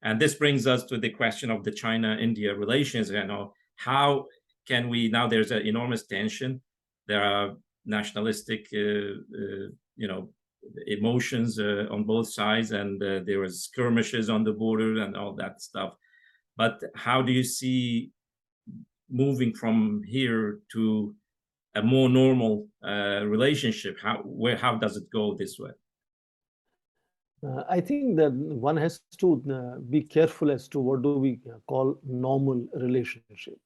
And this brings us to the question of the China-India relations. How can we, now there's an enormous tension. There are nationalistic, emotions on both sides, and there was skirmishes on the border and all that stuff. But how do you see moving from here to a more normal relationship? How does it go this way? I think that one has to be careful as to what do we call normal relationship.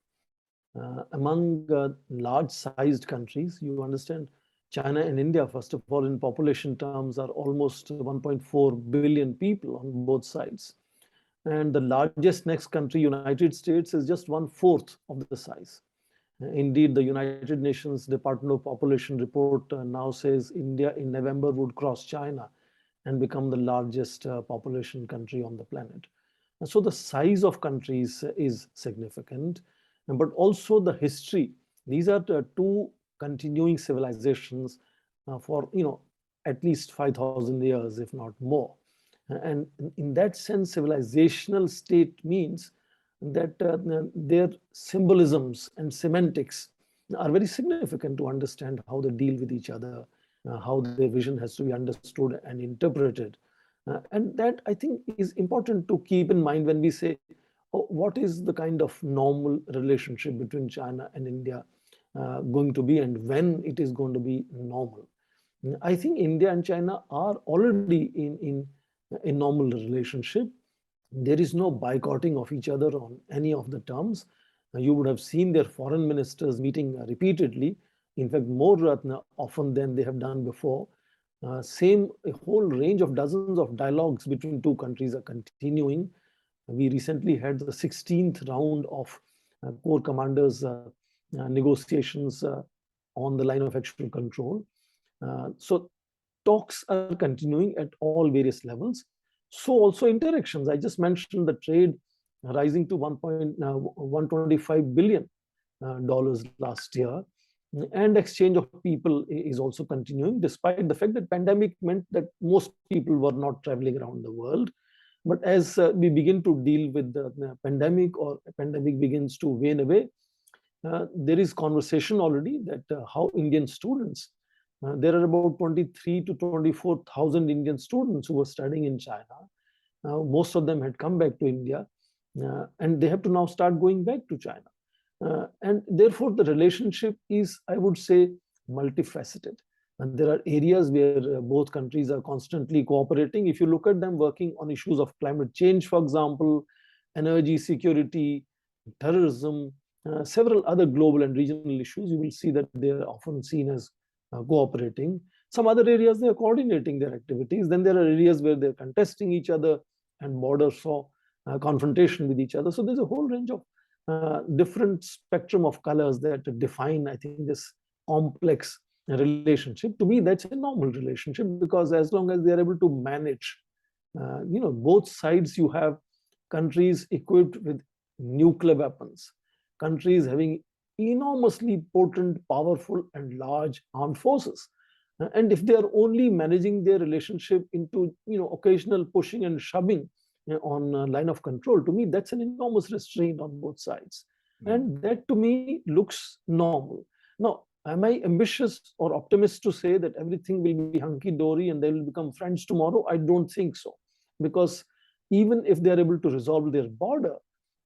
Among large-sized countries, you understand, China and India, first of all, in population terms, are almost 1.4 billion people on both sides. And the largest next country, United States, is just 1/4 of the size. Indeed, the United Nations Department of Population report now says India in November would cross China and become the largest population country on the planet. And so the size of countries is significant, but also the history. These are two continuing civilizations for at least 5,000 years, if not more. And in that sense, civilizational state means that their symbolisms and semantics are very significant to understand how they deal with each other, how their vision has to be understood and interpreted. And that, I think, is important to keep in mind when we say, what is the kind of normal relationship between China and India going to be, and when it is going to be normal. I think India and China are already in a normal relationship. There is no boycotting of each other on any of the terms. You would have seen their foreign ministers meeting repeatedly, in fact, more often than they have done before. A whole range of dozens of dialogues between two countries are continuing. We recently had the 16th round of Corps Commanders negotiations on the line of actual control. So talks are continuing at all various levels. So also interactions. I just mentioned the trade rising to $125 billion last year. And exchange of people is also continuing, despite the fact that pandemic meant that most people were not traveling around the world. But as we begin to deal with the pandemic, or pandemic begins to wane away, there is conversation already that how Indian students, there are about 23 to 24,000 Indian students who were studying in China. Most of them had come back to India, and they have to now start going back to China. And therefore, the relationship is, I would say, multifaceted. And there are areas where both countries are constantly cooperating. If you look at them working on issues of climate change, for example, energy security, terrorism, several other global and regional issues, you will see that they are often seen as cooperating. Some other areas, they are coordinating their activities. Then there are areas where they're contesting each other and borders for confrontation with each other. So there's a whole range of different spectrum of colors that define, I think, this complex relationship. To me, that's a normal relationship, because as long as they're able to manage, both sides, you have countries equipped with nuclear weapons, countries having enormously potent, powerful, and large armed forces. And if they are only managing their relationship into occasional pushing and shoving on a line of control, to me, that's an enormous restraint on both sides. And that, to me, looks normal. Now, am I ambitious or optimist to say that everything will be hunky-dory and they will become friends tomorrow? I don't think so. Because even if they're able to resolve their border,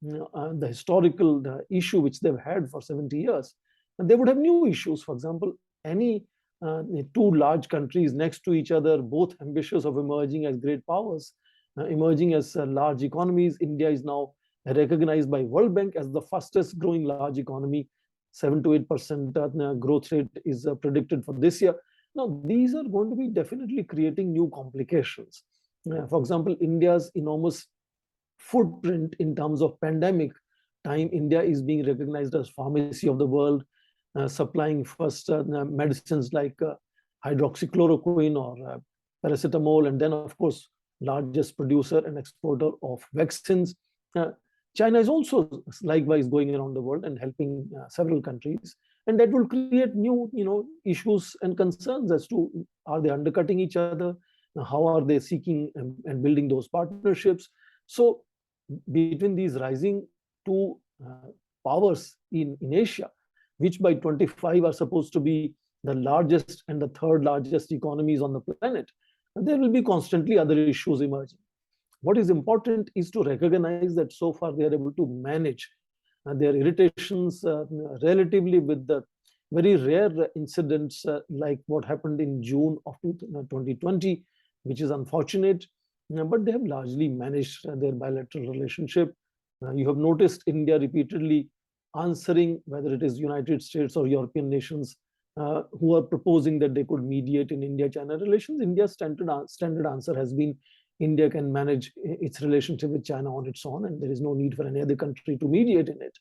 the historical issue which they've had for 70 years, they would have new issues. For example, any two large countries next to each other, both ambitious of emerging as great powers, emerging as large economies. India is now recognized by World Bank as the fastest growing large economy. 7 to 8% growth rate is predicted for this year. Now, these are going to be definitely creating new complications. For example, India's enormous footprint in terms of pandemic time, India is being recognized as pharmacy of the world, supplying first medicines like hydroxychloroquine or paracetamol, and then, of course, largest producer and exporter of vaccines. China is also likewise going around the world and helping several countries. And that will create new issues and concerns as to, are they undercutting each other? How are they seeking and building those partnerships? So between these rising two powers in Asia, which by 25 are supposed to be the largest and the third largest economies on the planet, there will be constantly other issues emerging. What is important is to recognize that so far they are able to manage their irritations relatively with the very rare incidents like what happened in June of 2020, which is unfortunate, but they have largely managed their bilateral relationship. You have noticed India repeatedly answering, whether it is United States or European nations who are proposing that they could mediate in India-China relations. India's standard answer has been India can manage its relationship with China on its own, and there is no need for any other country to mediate in it.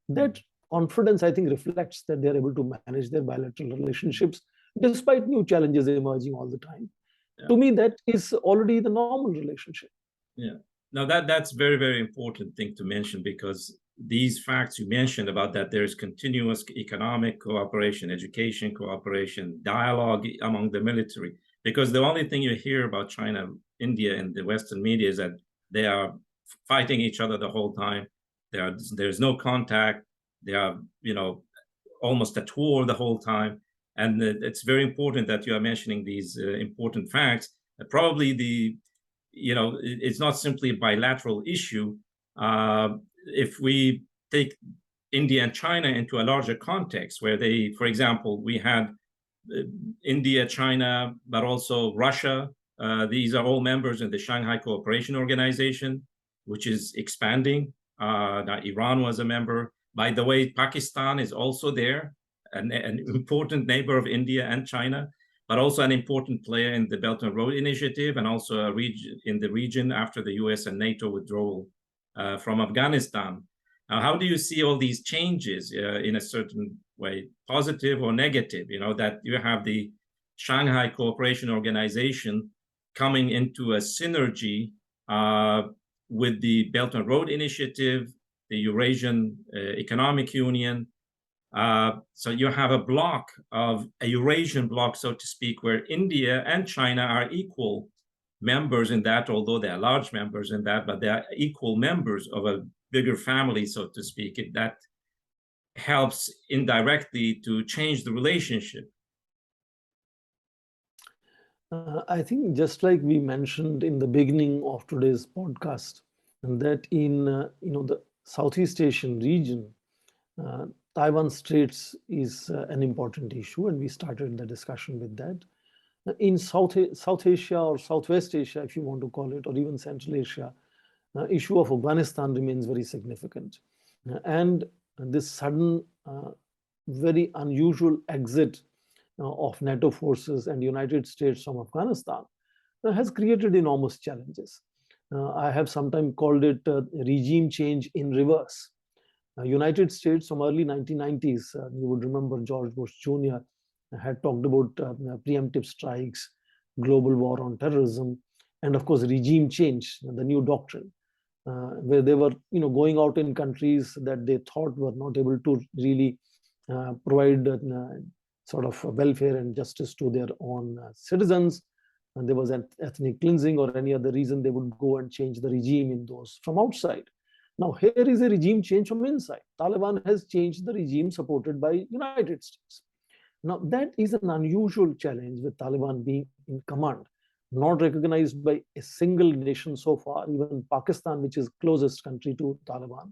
That confidence, I think, reflects that they're able to manage their bilateral relationships despite new challenges emerging all the time. Yeah. To me, that is already the normal relationship. Yeah. Now that's very, very important thing to mention, because these facts you mentioned about that there's continuous economic cooperation, education cooperation, dialogue among the military, because the only thing you hear about China, India, and the Western media is that they are fighting each other the whole time. There's no contact. They are, almost at war the whole time. And it's very important that you are mentioning these important facts. Probably it's not simply a bilateral issue. If we take India and China into a larger context, where they, for example, we had India, China, but also Russia. These are all members in the Shanghai Cooperation Organization, which is expanding. Now Iran was a member. By the way, Pakistan is also there, an important neighbor of India and China, but also an important player in the Belt and Road Initiative, and also a region in the region after the US and NATO withdrawal from Afghanistan. Now, how do you see all these changes in a certain way, positive or negative? That you have the Shanghai Cooperation Organization coming into a synergy with the Belt and Road Initiative, the Eurasian Economic Union. So you have a Eurasian bloc, so to speak, where India and China are equal members in that, although they are large members in that, but they are equal members of a bigger family, so to speak. That helps indirectly to change the relationship. I think just like we mentioned in the beginning of today's podcast, that in the Southeast Asian region, Taiwan Straits is an important issue, and we started the discussion with that. In South Asia or Southwest Asia, if you want to call it, or even Central Asia, issue of Afghanistan remains very significant. And this sudden, very unusual exit of NATO forces and United States from Afghanistan has created enormous challenges. I have sometimes called it regime change in reverse. United States from early 1990s, you would remember George Bush Jr. had talked about preemptive strikes, global war on terrorism, and of course regime change, the new doctrine, where they were going out in countries that they thought were not able to really provide sort of welfare and justice to their own citizens. And there was an ethnic cleansing or any other reason, they would go and change the regime in those from outside. Now here is a regime change from inside. Taliban has changed the regime supported by United States. Now that is an unusual challenge, with Taliban being in command, not recognized by a single nation so far, even Pakistan, which is closest country to Taliban.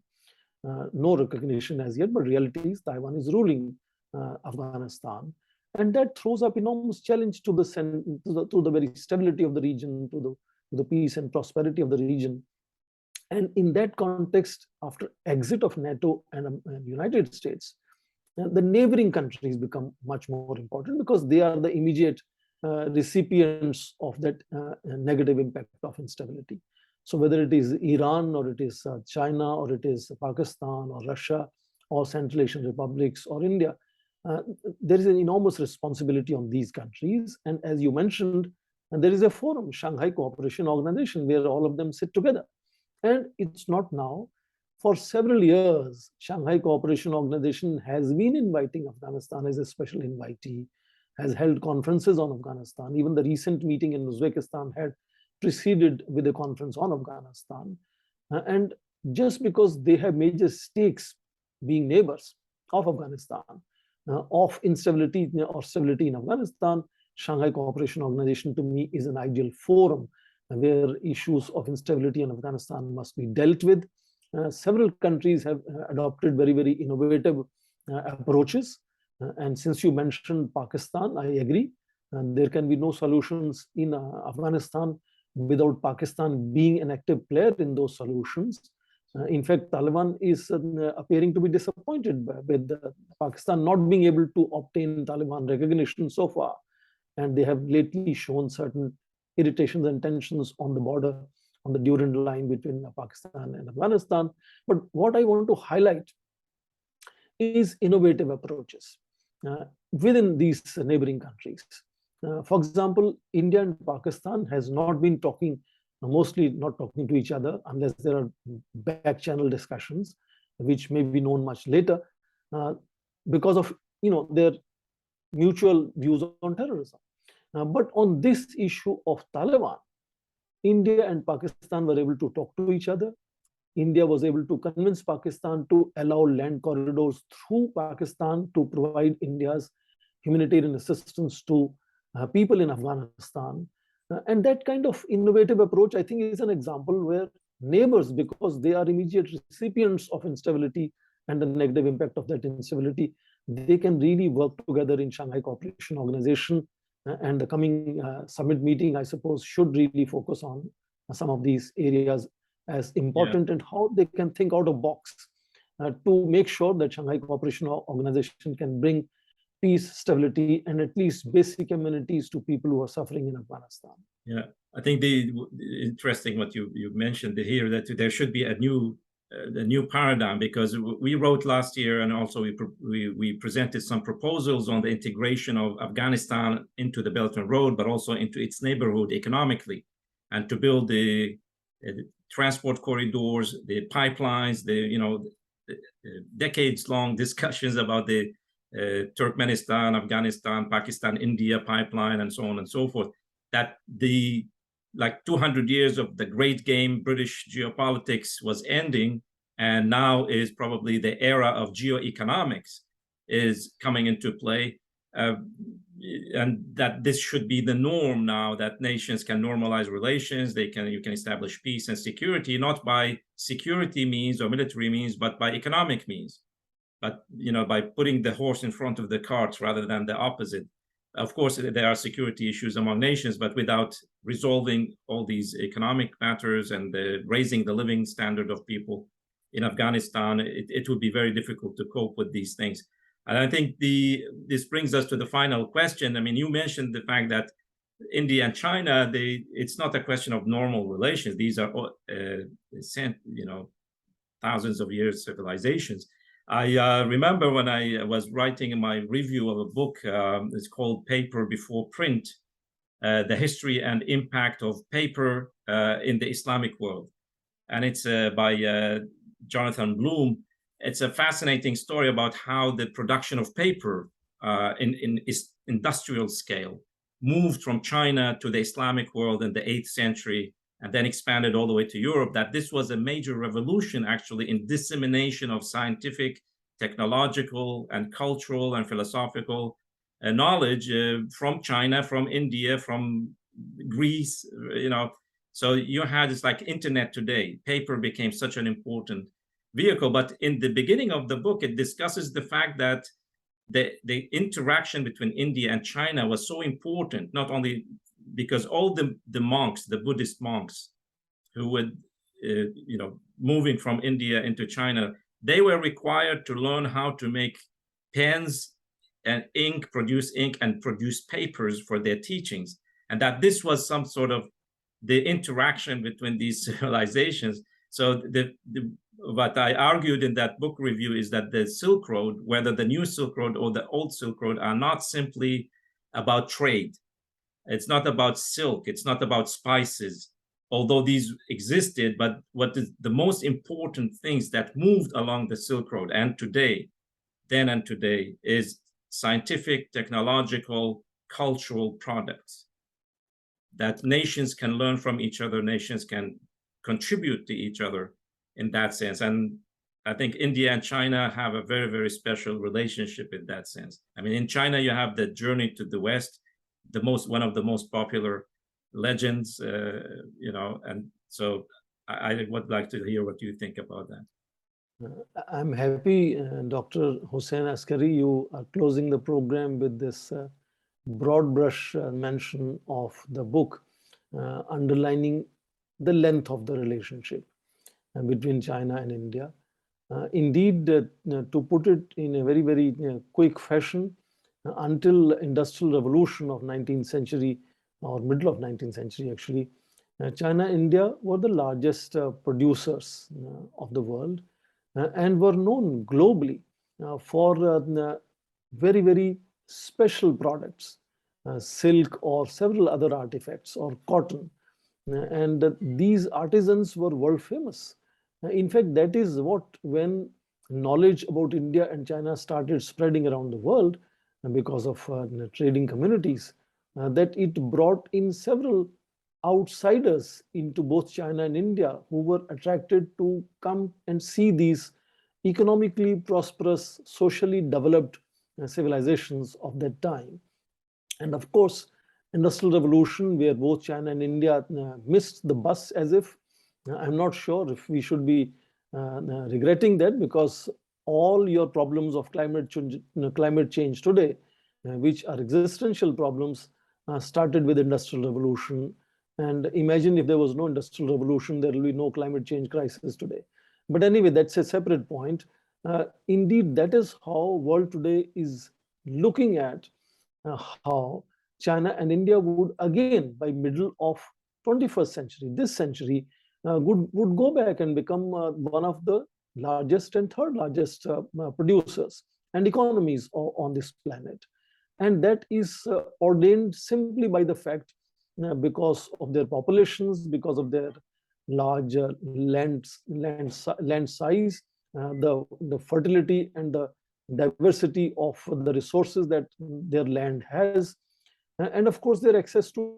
No recognition as yet, but reality is Taiwan is ruling Afghanistan. And that throws up enormous challenge to the very stability of the region, to the peace and prosperity of the region. And in that context, after exit of NATO and United States, the neighboring countries become much more important, because they are the immediate recipients of that negative impact of instability. So whether it is Iran, or it is China, or it is Pakistan, or Russia, or Central Asian republics, or India, there is an enormous responsibility on these countries. And as you mentioned, there is a forum, Shanghai Cooperation Organization, where all of them sit together. And it's not now. For several years, Shanghai Cooperation Organization has been inviting Afghanistan as a special invitee, has held conferences on Afghanistan. Even the recent meeting in Uzbekistan had preceded with a conference on Afghanistan. And just because they have major stakes being neighbors of Afghanistan, of instability or stability in Afghanistan. Shanghai Cooperation Organization to me is an ideal forum where issues of instability in Afghanistan must be dealt with. Several countries have adopted very, very innovative approaches. And since you mentioned Pakistan, I agree. And there can be no solutions in Afghanistan without Pakistan being an active player in those solutions. In fact, Taliban is appearing to be disappointed with Pakistan not being able to obtain Taliban recognition so far. And they have lately shown certain irritations and tensions on the border, on the Durand line between Pakistan and Afghanistan. But what I want to highlight is innovative approaches within these neighboring countries. For example, India and Pakistan has not been talking, mostly not talking to each other unless there are back channel discussions, which may be known much later, because of their mutual views on terrorism. But on this issue of Taliban, India and Pakistan were able to talk to each other. India was able to convince Pakistan to allow land corridors through Pakistan to provide India's humanitarian assistance to people in Afghanistan. And that kind of innovative approach, I think, is an example where neighbors, because they are immediate recipients of instability and the negative impact of that instability, they can really work together in Shanghai Cooperation Organization. And the coming summit meeting, I suppose, should really focus on some of these areas as important, and how they can think out of box to make sure that Shanghai Cooperation Organization can bring peace, stability, and at least basic amenities to people who are suffering in Afghanistan. Yeah, I think the interesting what you mentioned here, that there should be a new paradigm, because we wrote last year, and also we presented some proposals on the integration of Afghanistan into the Belt and Road, but also into its neighborhood economically, and to build the transport corridors, the pipelines, the decades-long discussions about the Turkmenistan, Afghanistan, Pakistan, India pipeline, and so on and so forth. That the 200 years of the great game British geopolitics was ending, and now is probably the era of geoeconomics is coming into play, and that this should be the norm now, that nations can normalize relations. You can establish peace and security, not by security means or military means, but by economic means. But by putting the horse in front of the cart rather than the opposite. Of course, there are security issues among nations, but without resolving all these economic matters and raising the living standard of people in Afghanistan, it would be very difficult to cope with these things. And I think this brings us to the final question. I mean, you mentioned the fact that India and China, it's not a question of normal relations. These are thousands of years civilizations. I remember when I was writing my review of a book, it's called Paper Before Print, The History and Impact of Paper in the Islamic World. And it's by Jonathan Bloom. It's a fascinating story about how the production of paper in industrial scale moved from China to the Islamic world in the 8th century, and then expanded all the way to Europe. That this was a major revolution, actually, in dissemination of scientific, technological, and cultural and philosophical knowledge from China, from India, from Greece, So you had this like internet today. Paper became such an important vehicle. But in the beginning of the book, it discusses the fact that the interaction between India and China was so important, not only because all the monks, the Buddhist monks who would, moving from India into China, they were required to learn how to make pens and produce ink and produce papers for their teachings. And that this was some sort of the interaction between these civilizations. So what I argued in that book review is that the Silk Road, whether the new Silk Road or the old Silk Road, are not simply about trade. It's not about silk. It's not about spices, although these existed. But what is the most important things that moved along the Silk Road and today, then and today, is scientific, technological, cultural products that nations can learn from each other, nations can contribute to each other, in that sense. And I think India and China have a very, very special relationship in that sense. I mean, in China, you have the Journey to the West, one of the most popular legends, and so I would like to hear what you think about that. I'm happy, Dr. Hussein Askary, you are closing the program with this broad brush mention of the book, underlining the length of the relationship between China and India. Indeed, to put it in a very, very quick fashion, until industrial revolution of 19th century or middle of 19th century, actually, China and India were the largest producers of the world and were known globally for very, very special products, silk or several other artifacts or cotton. And these artisans were world famous. In fact, that is what, when knowledge about India and China started spreading around the world because of trading communities, that it brought in several outsiders into both China and India who were attracted to come and see these economically prosperous, socially developed civilizations of that time. And of course, Industrial Revolution, where both China and India missed the bus as if. I'm not sure if we should be regretting that, because all your problems of climate change today, which are existential problems, started with Industrial Revolution. And imagine if there was no Industrial Revolution, there will be no climate change crisis today. But anyway, that's a separate point. Indeed, that is how world today is looking at how China and India would again, by middle of 21st century, this century, would go back and become one of the largest and third largest producers and economies on this planet. And that is ordained simply by the fact because of their populations, because of their large land size, the fertility and the diversity of the resources that their land has, and of course their access to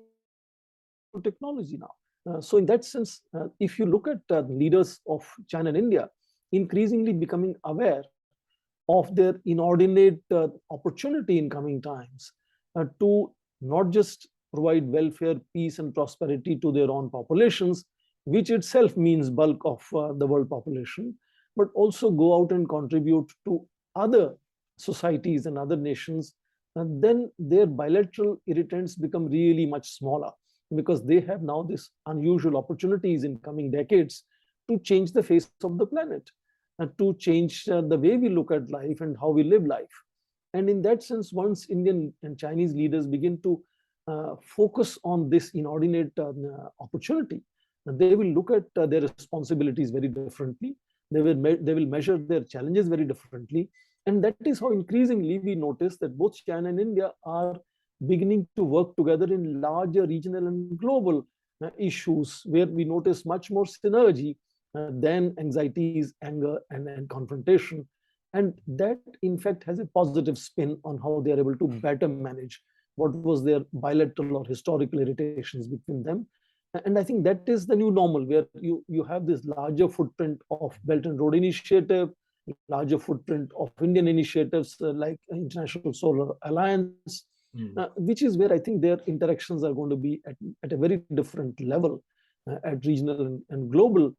technology now. So in that sense, if you look at leaders of China and India increasingly becoming aware of their inordinate opportunity in coming times to not just provide welfare, peace, and prosperity to their own populations, which itself means bulk of the world population, but also go out and contribute to other societies and other nations, then their bilateral irritants become really much smaller, because they have now this unusual opportunities in coming decades to change the face of the planet, and to change the way we look at life and how we live life. And in that sense, once Indian and Chinese leaders begin to focus on this inordinate opportunity, they will look at their responsibilities very differently. They will measure their challenges very differently. And that is how increasingly we notice that both China and India are beginning to work together in larger regional and global issues, where we notice much more synergy than anxieties, anger, and confrontation. And that, in fact, has a positive spin on how they are able to better manage what was their bilateral or historical irritations between them. And I think that is the new normal, where you have this larger footprint of Belt and Road Initiative, larger footprint of Indian initiatives like International Solar Alliance, which is where I think their interactions are going to be at a very different level at regional and global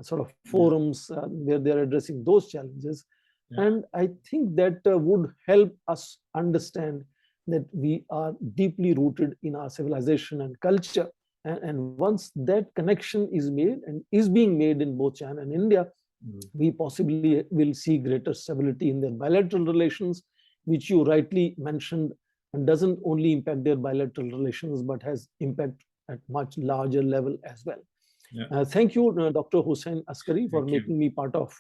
sort of forums where they're addressing those challenges. Yeah. And I think that would help us understand that we are deeply rooted in our civilization and culture. And once that connection is made and is being made in both China and India, we possibly will see greater stability in their bilateral relations, which you rightly mentioned, and doesn't only impact their bilateral relations, but has impact at much larger level as well. Yeah. Thank you, Dr. Hussein Askary, for making me part of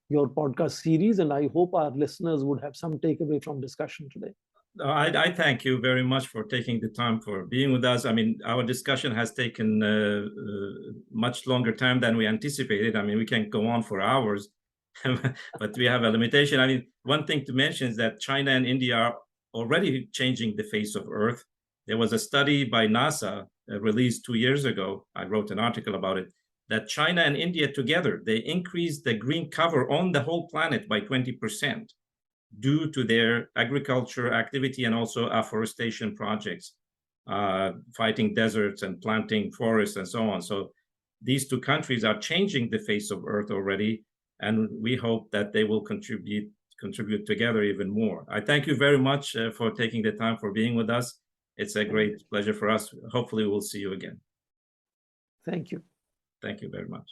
your podcast series, and I hope our listeners would have some takeaway from discussion today. I thank you very much for taking the time for being with us. I mean, our discussion has taken much longer time than we anticipated. I mean, we can go on for hours, but we have a limitation. I mean, one thing to mention is that China and India are already changing the face of Earth. There was a study by NASA released 2 years ago. I wrote an article about it, that China and India together, they increased the green cover on the whole planet by 20% due to their agriculture activity and also afforestation projects, fighting deserts and planting forests and so on. So these two countries are changing the face of Earth already, and we hope that they will contribute together even more. I thank you very much for taking the time for being with us. It's a great pleasure for us. Hopefully we'll see you again. Thank you. Thank you very much.